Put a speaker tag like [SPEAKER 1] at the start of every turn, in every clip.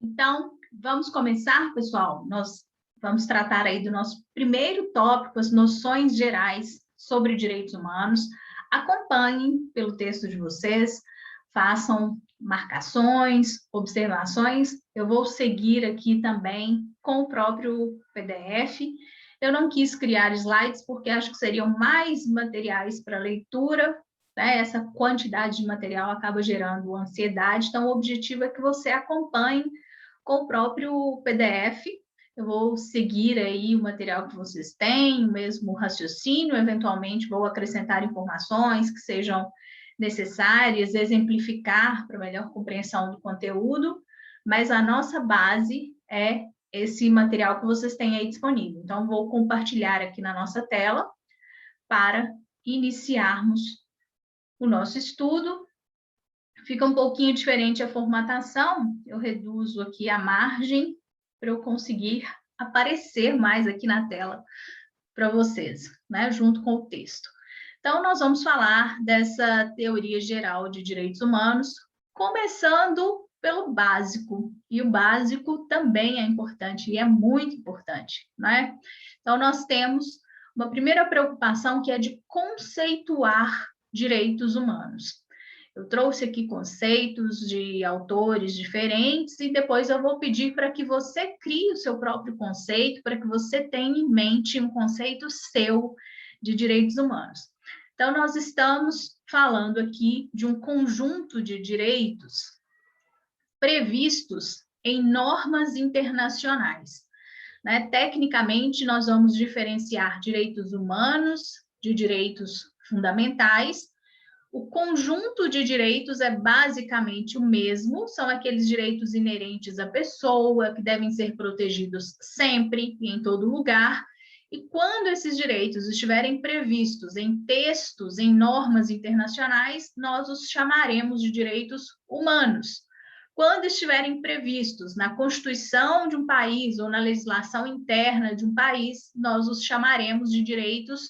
[SPEAKER 1] Então, vamos começar, pessoal? Nós vamos tratar aí do nosso primeiro tópico, as noções gerais sobre direitos humanos. Acompanhem pelo texto de vocês, façam marcações, observações. Eu vou seguir aqui também com o próprio PDF. Eu não quis criar slides porque acho que seriam mais materiais para leitura, né? Essa quantidade de material acaba gerando ansiedade, então o objetivo é que você acompanhe com o próprio PDF. Eu vou seguir aí o material que vocês têm, o mesmo raciocínio, eventualmente vou acrescentar informações que sejam necessárias, exemplificar para melhor compreensão do conteúdo, mas a nossa base é esse material que vocês têm aí disponível. Então, vou compartilhar aqui na nossa tela para iniciarmos o nosso estudo. Fica um pouquinho diferente a formatação, eu reduzo aqui a margem para eu conseguir aparecer mais aqui na tela para vocês, né, junto com o texto. Então, nós vamos falar dessa teoria geral de direitos humanos, começando pelo básico, e o básico também é importante, e é muito importante, né? Então, nós temos uma primeira preocupação que é de conceituar direitos humanos. Eu trouxe aqui conceitos de autores diferentes e depois eu vou pedir para que você crie o seu próprio conceito, para que você tenha em mente um conceito seu de direitos humanos. Então, nós estamos falando aqui de um conjunto de direitos previstos em normas internacionais, né? Tecnicamente, nós vamos diferenciar direitos humanos de direitos fundamentais. O conjunto de direitos é basicamente o mesmo, são aqueles direitos inerentes à pessoa, que devem ser protegidos sempre e em todo lugar. E quando esses direitos estiverem previstos em textos, em normas internacionais, nós os chamaremos de direitos humanos. Quando estiverem previstos na Constituição de um país ou na legislação interna de um país, nós os chamaremos de direitos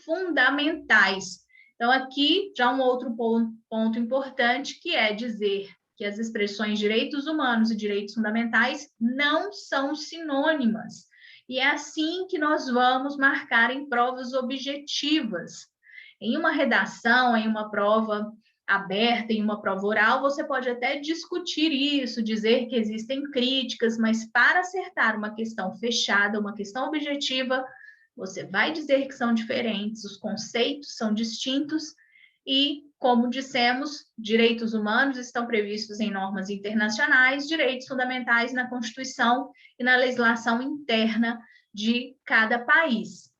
[SPEAKER 1] fundamentais. Então, aqui já um outro ponto importante, que é dizer que as expressões direitos humanos e direitos fundamentais não são sinônimas. E é assim que nós vamos marcar em provas objetivas. Em uma redação, em uma prova aberta, em uma prova oral, você pode até discutir isso, dizer que existem críticas, mas para acertar uma questão fechada, uma questão objetiva, você vai dizer que são diferentes, os conceitos são distintos e, como dissemos, direitos humanos estão previstos em normas internacionais, direitos fundamentais na Constituição e na legislação interna de cada país.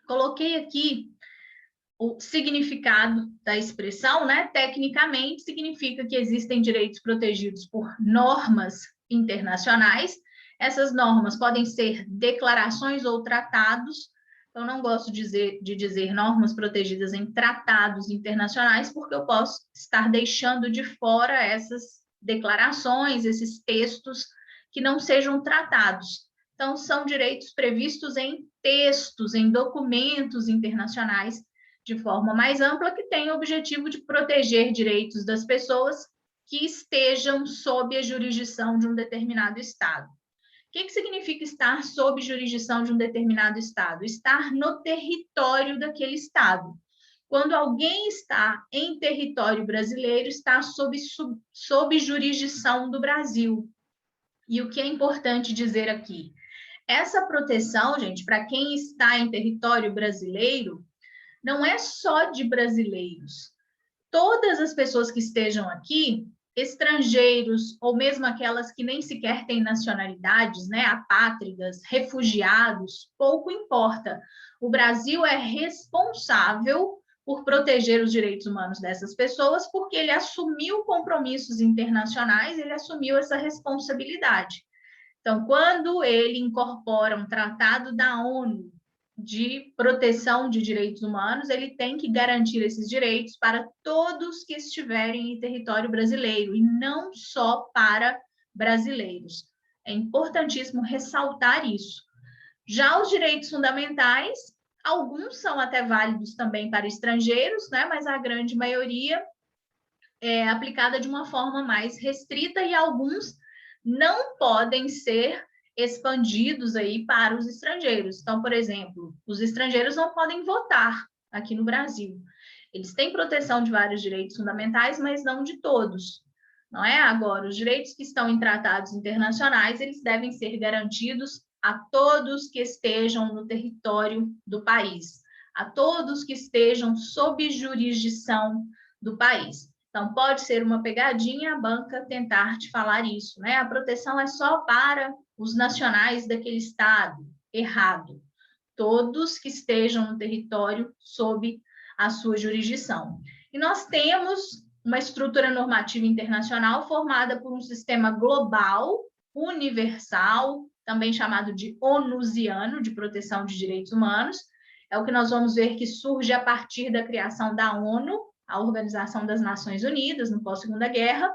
[SPEAKER 1] Coloquei aqui o significado da expressão, né? Tecnicamente, significa que existem direitos protegidos por normas internacionais. Essas normas podem ser declarações ou tratados. Eu não gosto de dizer normas protegidas em tratados internacionais, porque eu posso estar deixando de fora essas declarações, esses textos que não sejam tratados. Então, são direitos previstos em textos, em documentos internacionais, de forma mais ampla, que tem o objetivo de proteger direitos das pessoas que estejam sob a jurisdição de um determinado Estado. O que significa estar sob jurisdição de um determinado Estado? Estar no território daquele Estado. Quando alguém está em território brasileiro, está sob jurisdição do Brasil. E o que é importante dizer aqui? Essa proteção, gente, para quem está em território brasileiro, não é só de brasileiros. Todas as pessoas que estejam aqui, estrangeiros, ou mesmo aquelas que nem sequer têm nacionalidades, né, apátridas, refugiados, pouco importa. O Brasil é responsável por proteger os direitos humanos dessas pessoas, porque ele assumiu compromissos internacionais, ele assumiu essa responsabilidade. Então, quando ele incorpora um tratado da ONU de proteção de direitos humanos, ele tem que garantir esses direitos para todos que estiverem em território brasileiro, e não só para brasileiros. É importantíssimo ressaltar isso. Já os direitos fundamentais, alguns são até válidos também para estrangeiros, né? Mas a grande maioria é aplicada de uma forma mais restrita, e alguns não podem ser expandidos aí para os estrangeiros. Então, por exemplo, os estrangeiros não podem votar aqui no Brasil. Eles têm proteção de vários direitos fundamentais, mas não de todos. Não é? Agora, os direitos que estão em tratados internacionais, eles devem ser garantidos a todos que estejam no território do país, a todos que estejam sob jurisdição do país. Então, pode ser uma pegadinha a banca tentar te falar isso, né? A proteção é só para os nacionais daquele estado. Errado. Todos que estejam no território sob a sua jurisdição. E nós temos uma estrutura normativa internacional formada por um sistema global, universal, também chamado de onusiano, de proteção de direitos humanos. É o que nós vamos ver que surge a partir da criação da ONU, a Organização das Nações Unidas, no pós-Segunda Guerra,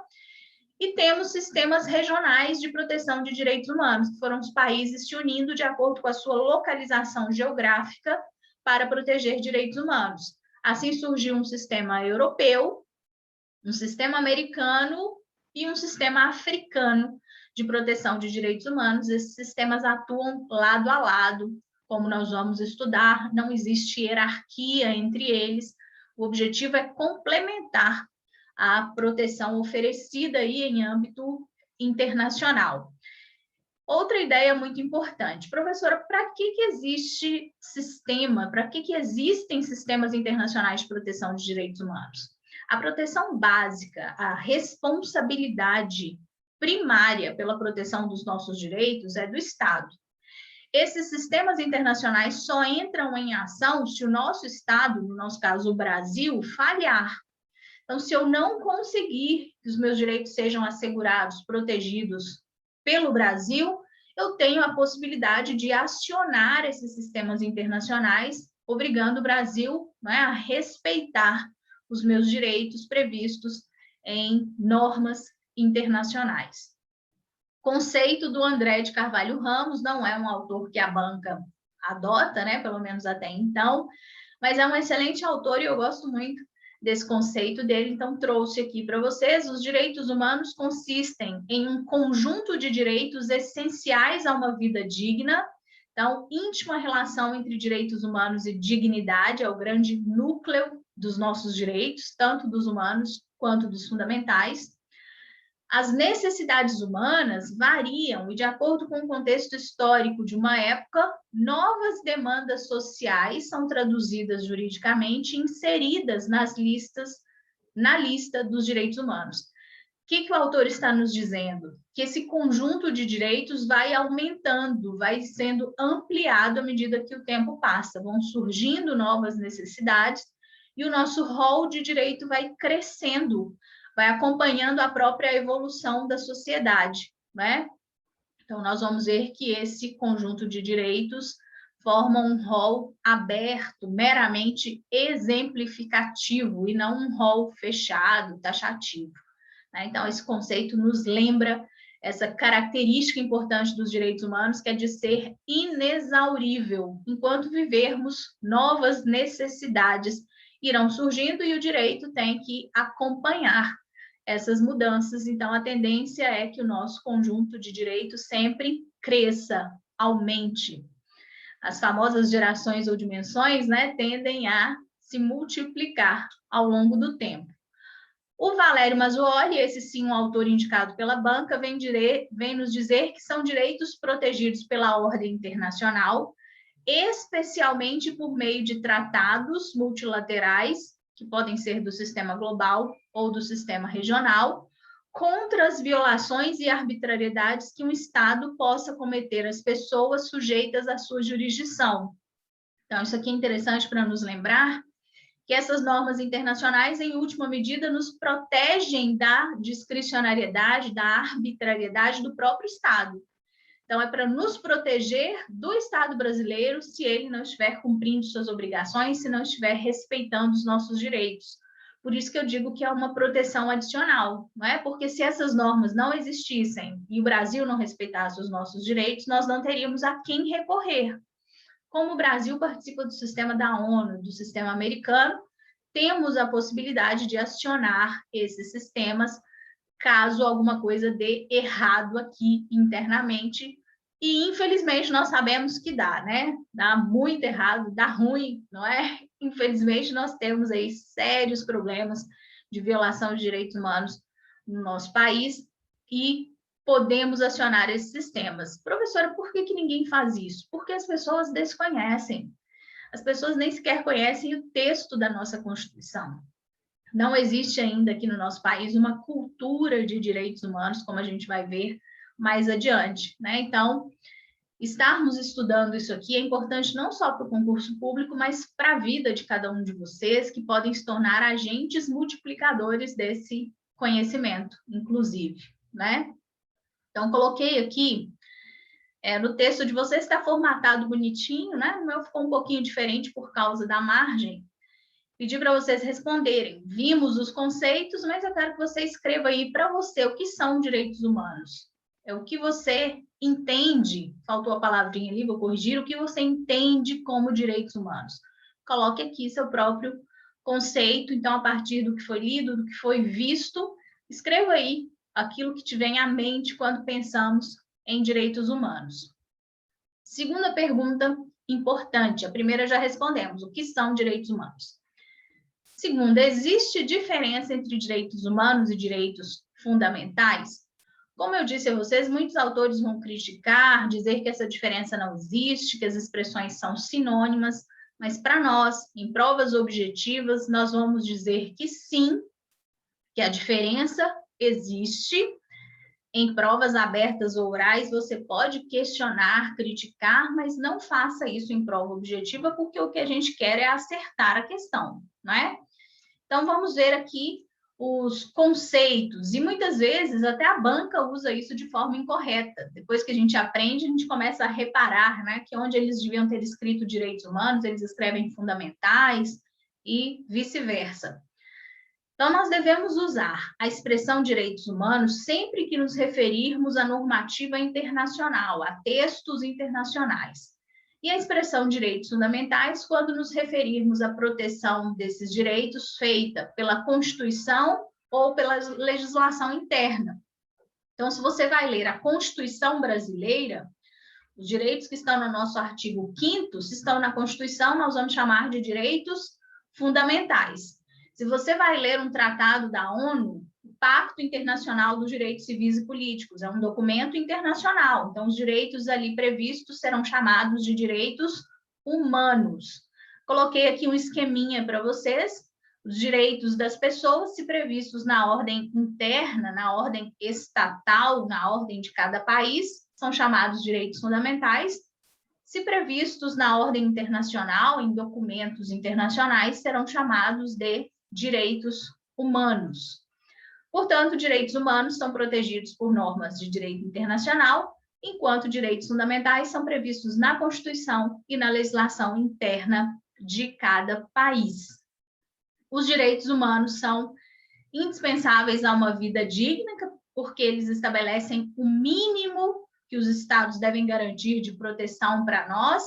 [SPEAKER 1] e temos sistemas regionais de proteção de direitos humanos, que foram os países se unindo de acordo com a sua localização geográfica para proteger direitos humanos. Assim surgiu um sistema europeu, um sistema americano e um sistema africano de proteção de direitos humanos. Esses sistemas atuam lado a lado, como nós vamos estudar, não existe hierarquia entre eles, o objetivo é complementar a proteção oferecida aí em âmbito internacional. Outra ideia muito importante, professora, para que existe sistema, para que existem sistemas internacionais de proteção de direitos humanos? A proteção básica, a responsabilidade primária pela proteção dos nossos direitos é do Estado. Esses sistemas internacionais só entram em ação se o nosso Estado, no nosso caso o Brasil, falhar. Então, se eu não conseguir que os meus direitos sejam assegurados, protegidos pelo Brasil, eu tenho a possibilidade de acionar esses sistemas internacionais, obrigando o Brasil, né, a respeitar os meus direitos previstos em normas internacionais. Conceito do André de Carvalho Ramos, não é um autor que a banca adota, né, pelo menos até então, mas é um excelente autor e eu gosto muito desse conceito dele, então trouxe aqui para vocês. Os direitos humanos consistem em um conjunto de direitos essenciais a uma vida digna. Então, íntima relação entre direitos humanos e dignidade é o grande núcleo dos nossos direitos, tanto dos humanos quanto dos fundamentais. As necessidades humanas variam e, de acordo com o contexto histórico de uma época, novas demandas sociais são traduzidas juridicamente e inseridas na lista dos direitos humanos. O que o autor está nos dizendo? Que esse conjunto de direitos vai aumentando, vai sendo ampliado à medida que o tempo passa, vão surgindo novas necessidades e o nosso rol de direito vai crescendo, vai acompanhando a própria evolução da sociedade, né? Então, nós vamos ver que esse conjunto de direitos forma um rol aberto, meramente exemplificativo, e não um rol fechado, taxativo. Né? Então, esse conceito nos lembra essa característica importante dos direitos humanos, que é de ser inexaurível. Enquanto vivermos, novas necessidades irão surgindo e o direito tem que acompanhar essas mudanças. Então, a tendência é que o nosso conjunto de direitos sempre cresça, aumente. As famosas gerações ou dimensões, né, tendem a se multiplicar ao longo do tempo. O Valério Mazzuoli, esse sim um autor indicado pela banca, vem nos dizer que são direitos protegidos pela ordem internacional, especialmente por meio de tratados multilaterais, que podem ser do sistema global ou do sistema regional, contra as violações e arbitrariedades que um Estado possa cometer às pessoas sujeitas à sua jurisdição. Então, isso aqui é interessante para nos lembrar que essas normas internacionais, em última medida, nos protegem da discricionariedade, da arbitrariedade do próprio Estado. Então, é para nos proteger do Estado brasileiro se ele não estiver cumprindo suas obrigações, se não estiver respeitando os nossos direitos. Por isso que eu digo que é uma proteção adicional, não é? Porque se essas normas não existissem e o Brasil não respeitasse os nossos direitos, nós não teríamos a quem recorrer. Como o Brasil participa do sistema da ONU, do sistema americano, temos a possibilidade de acionar esses sistemas caso alguma coisa dê errado aqui internamente. E, infelizmente, nós sabemos que dá, né? Dá muito errado, dá ruim, não é? Infelizmente, nós temos aí sérios problemas de violação de direitos humanos no nosso país e podemos acionar esses sistemas. Professora, por que ninguém faz isso? Porque as pessoas desconhecem. As pessoas nem sequer conhecem o texto da nossa Constituição. Não existe ainda aqui no nosso país uma cultura de direitos humanos, como a gente vai ver mais adiante, né? Então, estarmos estudando isso aqui é importante não só para o concurso público, mas para a vida de cada um de vocês, que podem se tornar agentes multiplicadores desse conhecimento, inclusive, né? Então, coloquei aqui, no texto de vocês está formatado bonitinho, né? O meu ficou um pouquinho diferente por causa da margem. Pedi para vocês responderem. Vimos os conceitos, mas eu quero que você escreva aí para você o que são direitos humanos. É o que você entende, faltou a palavrinha ali, vou corrigir, o que você entende como direitos humanos. Coloque aqui seu próprio conceito, então, a partir do que foi lido, do que foi visto, escreva aí aquilo que te vem à mente quando pensamos em direitos humanos. Segunda pergunta importante, a primeira já respondemos, o que são direitos humanos? Segunda, existe diferença entre direitos humanos e direitos fundamentais? Como eu disse a vocês, muitos autores vão criticar, dizer que essa diferença não existe, que as expressões são sinônimas, mas para nós, em provas objetivas, nós vamos dizer que sim, que a diferença existe. Em provas abertas ou orais, você pode questionar, criticar, mas não faça isso em prova objetiva, porque o que a gente quer é acertar a questão, não é? Então, vamos ver aqui os conceitos, e muitas vezes até a banca usa isso de forma incorreta. Depois que a gente aprende, a gente começa a reparar, né, que onde eles deviam ter escrito direitos humanos, eles escrevem fundamentais e vice-versa. Então, nós devemos usar a expressão direitos humanos sempre que nos referirmos à normativa internacional, a textos internacionais. E a expressão direitos fundamentais quando nos referirmos à proteção desses direitos feita pela Constituição ou pela legislação interna. Então, se você vai ler a Constituição brasileira, os direitos que estão no nosso artigo 5º, se estão na Constituição, nós vamos chamar de direitos fundamentais. Se você vai ler um tratado da ONU, o Pacto Internacional dos Direitos Civis e Políticos, é um documento internacional, então os direitos ali previstos serão chamados de direitos humanos. Coloquei aqui um esqueminha para vocês, os direitos das pessoas, se previstos na ordem interna, na ordem estatal, na ordem de cada país, são chamados direitos fundamentais. Se previstos na ordem internacional, em documentos internacionais, serão chamados de direitos humanos. Portanto, direitos humanos são protegidos por normas de direito internacional, enquanto direitos fundamentais são previstos na Constituição e na legislação interna de cada país. Os direitos humanos são indispensáveis a uma vida digna, porque eles estabelecem o mínimo que os estados devem garantir de proteção para nós,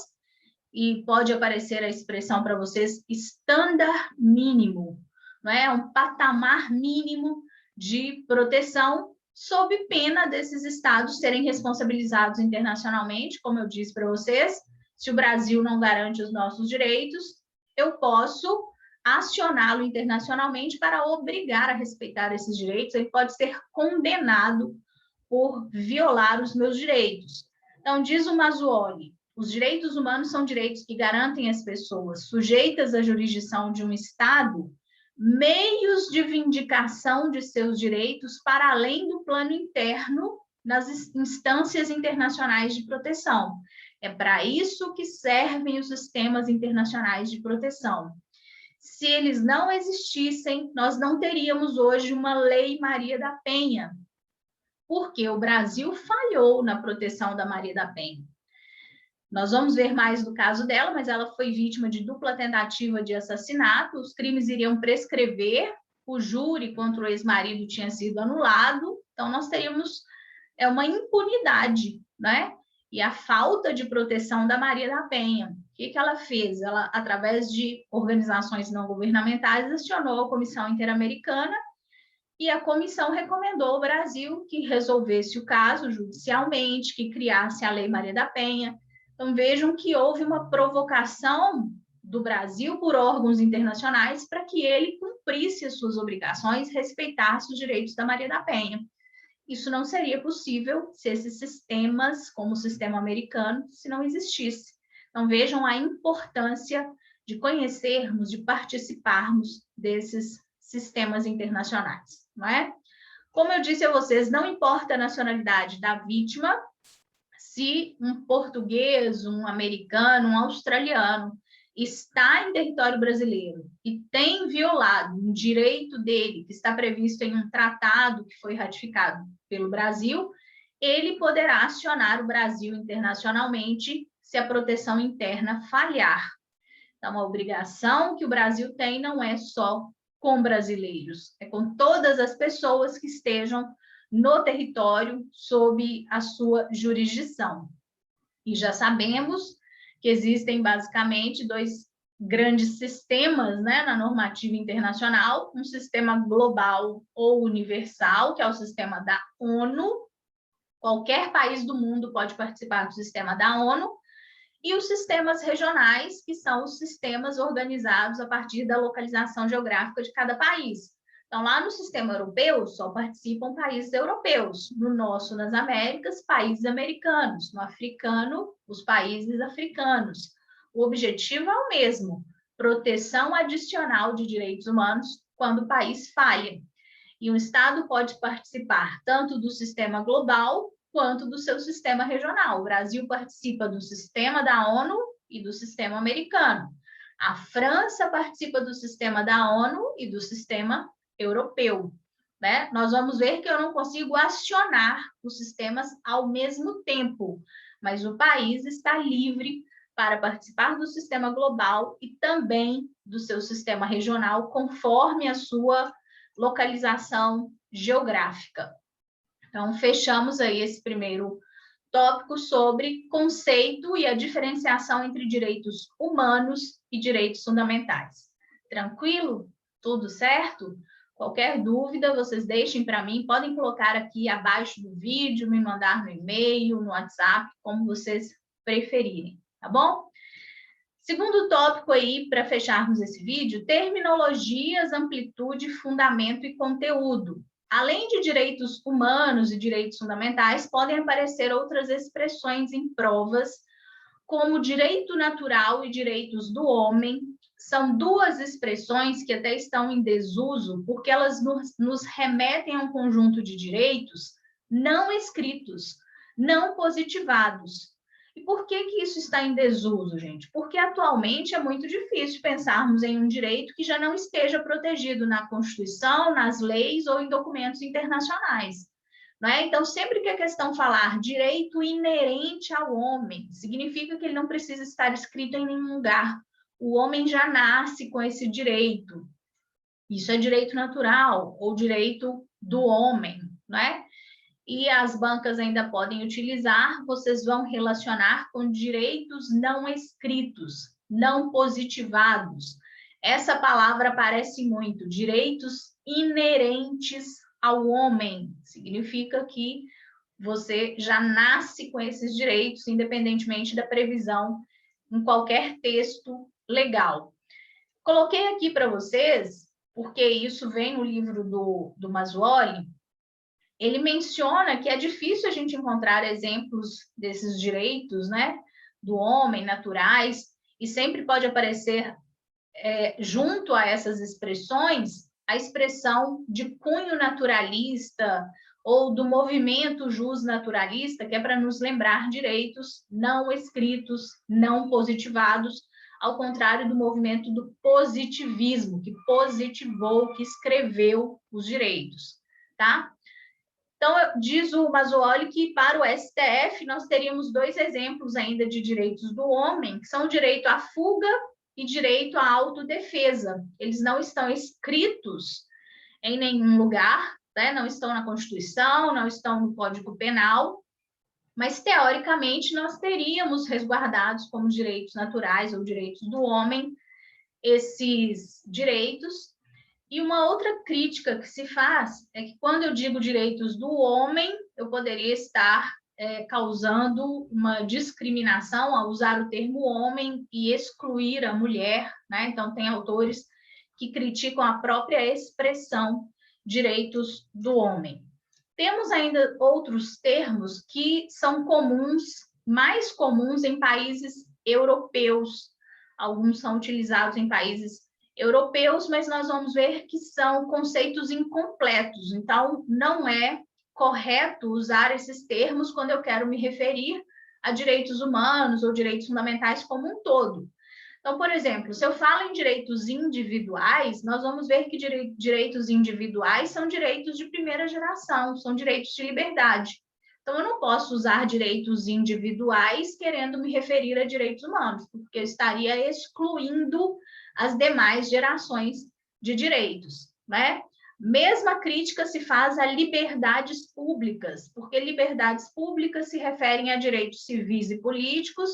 [SPEAKER 1] e pode aparecer a expressão para vocês, estándar mínimo, não é? Um patamar mínimo de proteção, sob pena desses estados serem responsabilizados internacionalmente, como eu disse para vocês, se o Brasil não garante os nossos direitos, eu posso acioná-lo internacionalmente para obrigar a respeitar esses direitos, ele pode ser condenado por violar os meus direitos. Então, diz o Mazzuoli, os direitos humanos são direitos que garantem às pessoas sujeitas à jurisdição de um Estado meios de vindicação de seus direitos para além do plano interno nas instâncias internacionais de proteção. É para isso que servem os sistemas internacionais de proteção. Se eles não existissem, nós não teríamos hoje uma Lei Maria da Penha, porque o Brasil falhou na proteção da Maria da Penha. Nós vamos ver mais do caso dela, mas ela foi vítima de dupla tentativa de assassinato, os crimes iriam prescrever, o júri contra o ex-marido tinha sido anulado, então nós teríamos uma impunidade, né? E a falta de proteção da Maria da Penha. O que ela fez? Ela, através de organizações não governamentais, acionou a Comissão Interamericana e a comissão recomendou ao Brasil que resolvesse o caso judicialmente, que criasse a Lei Maria da Penha. Então, vejam que houve uma provocação do Brasil por órgãos internacionais para que ele cumprisse as suas obrigações, respeitasse os direitos da Maria da Penha. Isso não seria possível se esses sistemas, como o sistema americano, se não existisse. Então, vejam a importância de conhecermos, de participarmos desses sistemas internacionais, não é? Como eu disse a vocês, não importa a nacionalidade da vítima, se um português, um americano, um australiano está em território brasileiro e tem violado um direito dele, que está previsto em um tratado que foi ratificado pelo Brasil, ele poderá acionar o Brasil internacionalmente se a proteção interna falhar. Então, a obrigação que o Brasil tem não é só com brasileiros, é com todas as pessoas que estejam no território sob a sua jurisdição. E já sabemos que existem basicamente dois grandes sistemas, né, na normativa internacional, um sistema global ou universal, que é o sistema da ONU, qualquer país do mundo pode participar do sistema da ONU, e os sistemas regionais, que são os sistemas organizados a partir da localização geográfica de cada país. Então, lá no sistema europeu, só participam países europeus. No nosso, nas Américas, países americanos. No africano, os países africanos. O objetivo é o mesmo: proteção adicional de direitos humanos quando o país falha. E um Estado pode participar tanto do sistema global quanto do seu sistema regional. O Brasil participa do sistema da ONU e do sistema americano. A França participa do sistema da ONU e do sistema europeu, né? Nós vamos ver que eu não consigo acionar os sistemas ao mesmo tempo, mas o país está livre para participar do sistema global e também do seu sistema regional, conforme a sua localização geográfica. Então, fechamos aí esse primeiro tópico sobre conceito e a diferenciação entre direitos humanos e direitos fundamentais. Tranquilo? Tudo certo? Qualquer dúvida, vocês deixem para mim, podem colocar aqui abaixo do vídeo, me mandar no e-mail, no WhatsApp, como vocês preferirem, tá bom? Segundo tópico aí, para fecharmos esse vídeo, terminologias, amplitude, fundamento e conteúdo. Além de direitos humanos e direitos fundamentais, podem aparecer outras expressões em provas, como direito natural e direitos do homem. São duas expressões que até estão em desuso, porque elas nos remetem a um conjunto de direitos não escritos, não positivados. E por que isso está em desuso, gente? Porque atualmente é muito difícil pensarmos em um direito que já não esteja protegido na Constituição, nas leis ou em documentos internacionais. Não é? Então, sempre que a questão falar direito inerente ao homem, significa que ele não precisa estar escrito em nenhum lugar. O homem já nasce com esse direito. Isso é direito natural ou direito do homem, não é? E as bancas ainda podem utilizar, vocês vão relacionar com direitos não escritos, não positivados. Essa palavra aparece muito, direitos inerentes ao homem. Significa que você já nasce com esses direitos, independentemente da previsão em qualquer texto legal. Coloquei aqui para vocês, porque isso vem no livro do Mazzuoli. Ele menciona que é difícil a gente encontrar exemplos desses direitos, né, do homem, naturais, e sempre pode aparecer, junto a essas expressões, a expressão de cunho naturalista ou do movimento justnaturalista, que é para nos lembrar direitos não escritos, não positivados, ao contrário do movimento do positivismo, que positivou, que escreveu os direitos, tá? Então, diz o Mazzuoli que para o STF nós teríamos dois exemplos ainda de direitos do homem, que são o direito à fuga e direito à autodefesa. Eles não estão escritos em nenhum lugar, né? Não estão na Constituição, não estão no Código Penal, mas teoricamente nós teríamos resguardados como direitos naturais ou direitos do homem esses direitos. E uma outra crítica que se faz é que quando eu digo direitos do homem, eu poderia estar causando uma discriminação ao usar o termo homem e excluir a mulher, né? Então, tem autores que criticam a própria expressão direitos do homem. Temos ainda outros termos que são comuns, mais comuns em países europeus. Alguns são utilizados em países europeus, mas nós vamos ver que são conceitos incompletos. Então, não é correto usar esses termos quando eu quero me referir a direitos humanos ou direitos fundamentais como um todo. Então, por exemplo, se eu falo em direitos individuais, nós vamos ver que direitos individuais são direitos de primeira geração, são direitos de liberdade. Então, eu não posso usar direitos individuais querendo me referir a direitos humanos, porque eu estaria excluindo as demais gerações de direitos, né? Mesma crítica se faz a liberdades públicas, porque liberdades públicas se referem a direitos civis e políticos,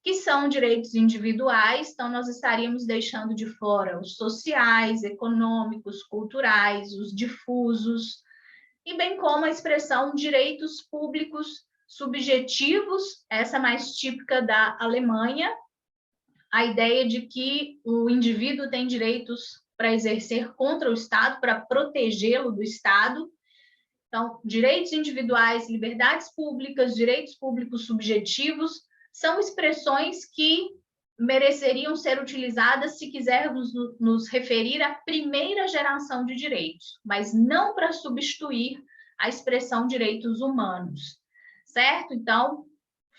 [SPEAKER 1] que são direitos individuais, então nós estaríamos deixando de fora os sociais, econômicos, culturais, os difusos, e bem como a expressão direitos públicos subjetivos, essa mais típica da Alemanha, a ideia de que o indivíduo tem direitos para exercer contra o Estado, para protegê-lo do Estado. Então, direitos individuais, liberdades públicas, direitos públicos subjetivos, são expressões que mereceriam ser utilizadas se quisermos nos referir à primeira geração de direitos, mas não para substituir a expressão direitos humanos, certo? Então,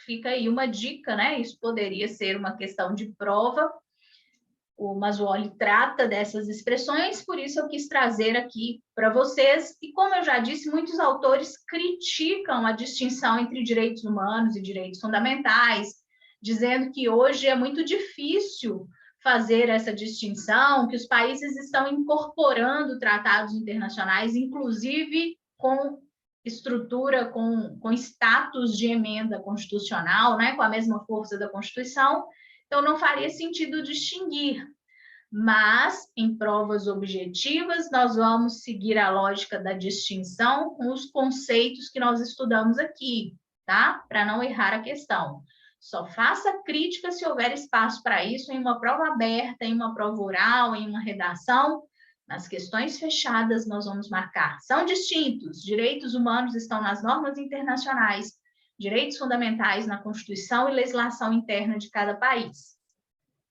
[SPEAKER 1] fica aí uma dica, né? Isso poderia ser uma questão de prova. O Mazzuoli trata dessas expressões, por isso eu quis trazer aqui para vocês. E como eu já disse, muitos autores criticam a distinção entre direitos humanos e direitos fundamentais, dizendo que hoje é muito difícil fazer essa distinção, que os países estão incorporando tratados internacionais, inclusive com estrutura, com status de emenda constitucional, né, com a mesma força da Constituição. Então, não faria sentido distinguir, mas em provas objetivas, nós vamos seguir a lógica da distinção com os conceitos que nós estudamos aqui, tá? Para não errar a questão. Só faça crítica se houver espaço para isso em uma prova aberta, em uma prova oral, em uma redação. Nas questões fechadas, nós vamos marcar. São distintos. Direitos humanos estão nas normas internacionais, direitos fundamentais na Constituição e legislação interna de cada país.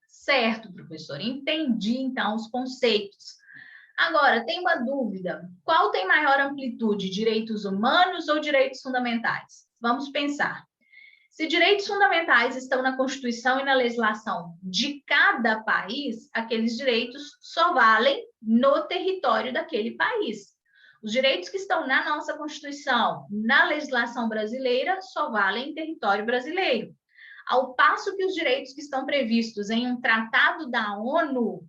[SPEAKER 1] Certo, professor, entendi então os conceitos. Agora, tem uma dúvida: qual tem maior amplitude, direitos humanos ou direitos fundamentais? Vamos pensar. Se direitos fundamentais estão na Constituição e na legislação de cada país, aqueles direitos só valem no território daquele país. Os direitos que estão na nossa Constituição, na legislação brasileira, só valem em território brasileiro. Ao passo que os direitos que estão previstos em um tratado da ONU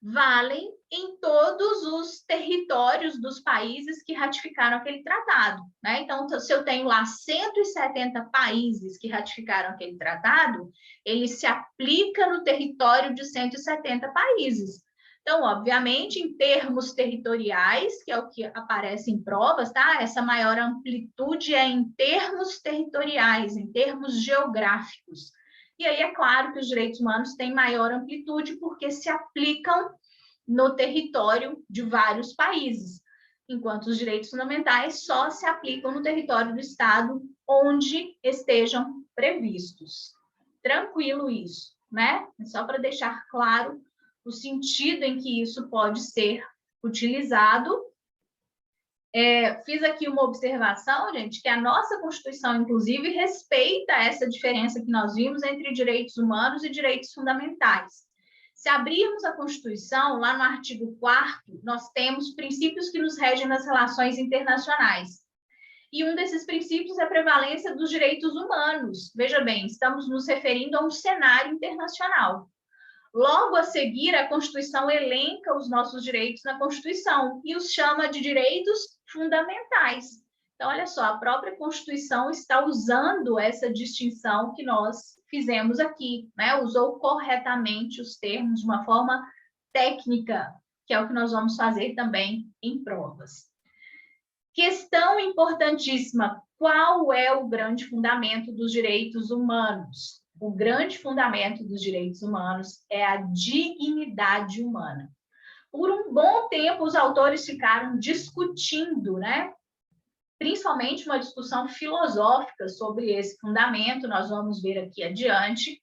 [SPEAKER 1] valem em todos os territórios dos países que ratificaram aquele tratado, né? Então, se eu tenho lá 170 países que ratificaram aquele tratado, ele se aplica no território de 170 países. Então, obviamente, em termos territoriais, que é o que aparece em provas, tá? Essa maior amplitude é em termos territoriais, em termos geográficos. E aí é claro que os direitos humanos têm maior amplitude porque se aplicam no território de vários países, enquanto os direitos fundamentais só se aplicam no território do Estado onde estejam previstos. Tranquilo isso, né? Só para deixar claro o sentido em que isso pode ser utilizado. Fiz aqui uma observação, gente, que a nossa Constituição, inclusive, respeita essa diferença que nós vimos entre direitos humanos e direitos fundamentais. Se abrirmos a Constituição, lá no artigo 4º, nós temos princípios que nos regem nas relações internacionais. E um desses princípios é a prevalência dos direitos humanos. Veja bem, estamos nos referindo a um cenário internacional. Logo a seguir, a Constituição elenca os nossos direitos na Constituição e os chama de direitos fundamentais. Então, olha só, a própria Constituição está usando essa distinção que nós fizemos aqui, né? Usou corretamente os termos de uma forma técnica que é o que nós vamos fazer também em provas. Questão importantíssima: qual é o grande fundamento dos direitos humanos? O grande fundamento dos direitos humanos é a dignidade humana. Por um bom tempo, os autores ficaram discutindo, né? Principalmente uma discussão filosófica sobre esse fundamento, nós vamos ver aqui adiante.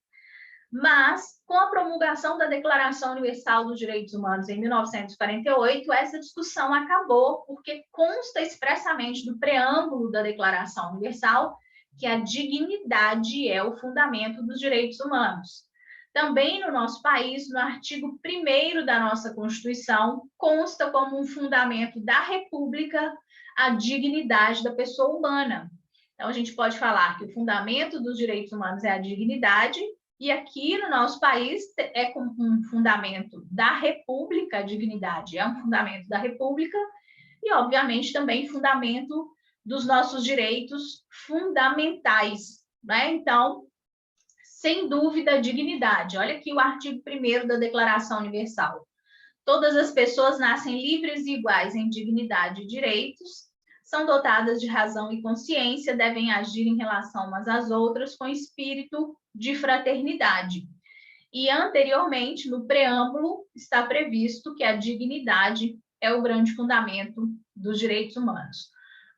[SPEAKER 1] Mas, com a promulgação da Declaração Universal dos Direitos Humanos em 1948, essa discussão acabou, porque consta expressamente do preâmbulo da Declaração Universal que a dignidade é o fundamento dos direitos humanos. Também no nosso país, no artigo 1º da nossa Constituição, consta como um fundamento da República a dignidade da pessoa humana. Então, a gente pode falar que o fundamento dos direitos humanos é a dignidade, e aqui no nosso país é com um fundamento da República, a dignidade é um fundamento da República, e, obviamente, também fundamento dos nossos direitos fundamentais, né? Então, sem dúvida, a dignidade. Olha aqui o artigo 1º da Declaração Universal. Todas as pessoas nascem livres e iguais em dignidade e direitos, são dotadas de razão e consciência, devem agir em relação umas às outras com espírito de fraternidade. E, anteriormente, no preâmbulo, está previsto que a dignidade é o grande fundamento dos direitos humanos.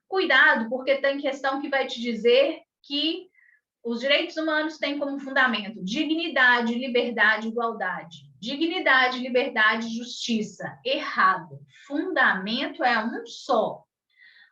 [SPEAKER 1] Cuidado, porque tem questão que vai te dizer que os direitos humanos têm como fundamento dignidade, liberdade, igualdade. Dignidade, liberdade, justiça. Errado. Fundamento é um só.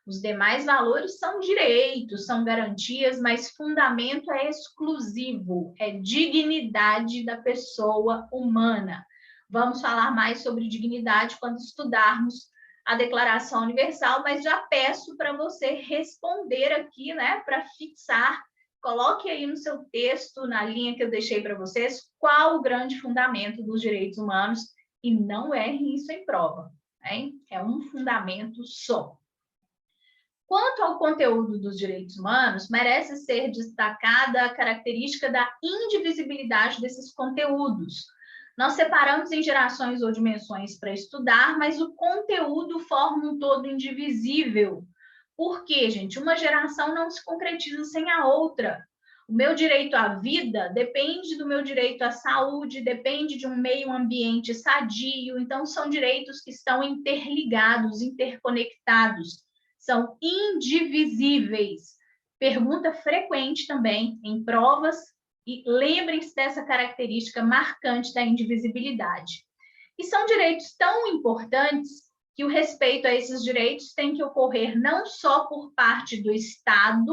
[SPEAKER 1] Os demais valores são direitos, são garantias, mas fundamento é exclusivo, é dignidade da pessoa humana. Vamos falar mais sobre dignidade quando estudarmos a Declaração Universal, mas já peço para você responder aqui, né, para fixar. Coloque aí no seu texto, na linha que eu deixei para vocês, qual o grande fundamento dos direitos humanos, e não erre isso em prova, hein? É um fundamento só. Quanto ao conteúdo dos direitos humanos, merece ser destacada a característica da indivisibilidade desses conteúdos. Nós separamos em gerações ou dimensões para estudar, mas o conteúdo forma um todo indivisível. Por quê, gente? Uma geração não se concretiza sem a outra. O meu direito à vida depende do meu direito à saúde, depende de um meio ambiente sadio. Então, são direitos que estão interligados, interconectados, são indivisíveis. Pergunta frequente também em provas, e lembrem-se dessa característica marcante da indivisibilidade. E são direitos tão importantes que o respeito a esses direitos tem que ocorrer não só por parte do Estado,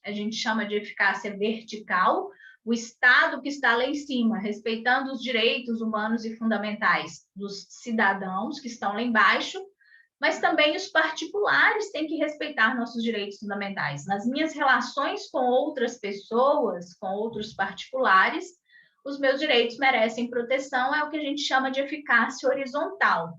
[SPEAKER 1] a gente chama de eficácia vertical, o Estado que está lá em cima, respeitando os direitos humanos e fundamentais dos cidadãos que estão lá embaixo, mas também os particulares têm que respeitar nossos direitos fundamentais. Nas minhas relações com outras pessoas, com outros particulares, os meus direitos merecem proteção, é o que a gente chama de eficácia horizontal.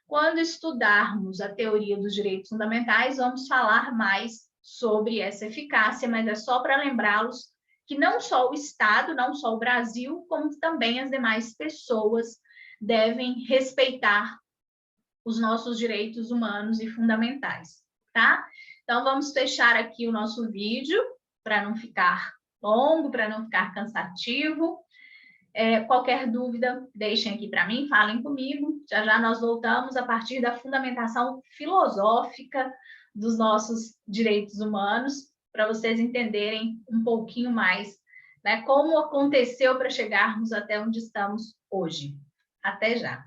[SPEAKER 1] Quando estudarmos a teoria dos direitos fundamentais, vamos falar mais sobre essa eficácia, mas é só para lembrá-los que não só o Estado, não só o Brasil, como também as demais pessoas devem respeitar os nossos direitos humanos e fundamentais, tá? Então, vamos fechar aqui o nosso vídeo, para não ficar longo, para não ficar cansativo. Qualquer dúvida, deixem aqui para mim, falem comigo. Já já nós voltamos a partir da fundamentação filosófica dos nossos direitos humanos, para vocês entenderem um pouquinho mais, né, como aconteceu para chegarmos até onde estamos hoje. Até já!